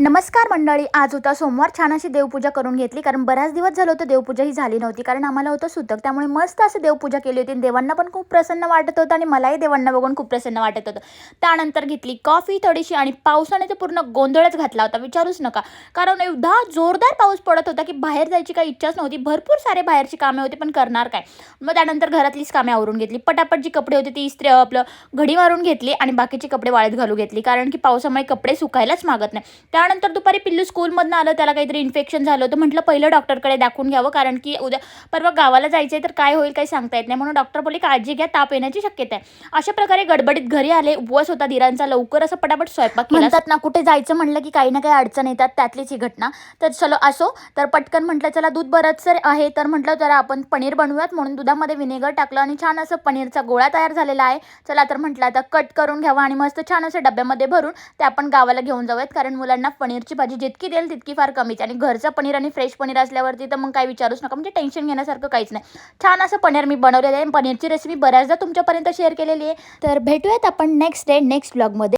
नमस्कार मंडळी, आज होता सोमवार. छान अशी देवपूजा करून घेतली, कारण बऱ्याच दिवस झालं होतं देवपूजा ही झाली नव्हती, कारण आम्हाला होतं सुतक. त्यामुळे मस्त असं देवपूजा केली होती. देवांना पण खूप प्रसन्न वाटत होतं आणि मलाही देवांना बघून खूप प्रसन्न वाटत होतं. त्यानंतर घेतली कॉफी थोडीशी आणि पावसाने तर पूर्ण गोंधळच घातला होता, विचारूच नका. कारण एवढा जोरदार पाऊस पडत होता की बाहेर जायची काही इच्छाच नव्हती. भरपूर सारे बाहेरची कामे होती, पण करणार काय. मग त्यानंतर घरातलीच कामे आवरून घेतली. पटापट जी कपडे होते ती इस्त्री आपलं घडी मारून घेतली आणि बाकीचे कपडे वाळत घालू घेतली, कारण की पावसामुळे कपडे सुकायलाच मागत नाही. त्यानंतर दुपारी पिल्लू स्कूलमधनं आलं, त्याला काहीतरी इन्फेक्शन झालं होतं. म्हटलं पहिलं डॉक्टरकडे दाखवून घ्यावं, कारण की उद्या परवा गावाला जायचं आहे, तर काय होईल काही सांगता येत नाही. म्हणून डॉक्टर बोलले काळजी घ्या, ताप येण्याची शक्यता आहे. अशा प्रकारे गडबडीत घरी आले. उपवास होता दिरांचा, लवकर असं पटापट स्वयंपाक केला. म्हणतात ना, कुठे जायचं म्हणलं की काही ना काही अडचण येतात, त्यातलीच ही घटना. तर चलो असो, तर पटकन म्हटलं चला दूध बरंचसं आहे, तर म्हटलं जरा आपण पनीर बनवूयात. म्हणून दुधामध्ये विनेगर टाकलं आणि छान असं पनीरचा गोळा तयार झालेला आहे. चला तर म्हटलं आता कट करून घ्यावा आणि मस्त छान असं डब्यामध्ये भरून ते आपण गावाला घेऊन जाऊयात, कारण मुलांना पनीरची भाजी जितकी देईल तितकी फार कमीच. आणि घरचं पनीर आणि फ्रेश पनीर असल्यावरती तर मग काही विचारूच नका, म्हणजे टेन्शन घेण्यासारखं काहीच नाही. छान असं पनीर मी बनवलेलं आहे. पनीरची रेसिपी बऱ्याचदा तुमच्यापर्यंत शेअर केलेली आहे. तर भेटूयात आपण नेक्स्ट डे नेक्स्ट व्लॉगमध्ये.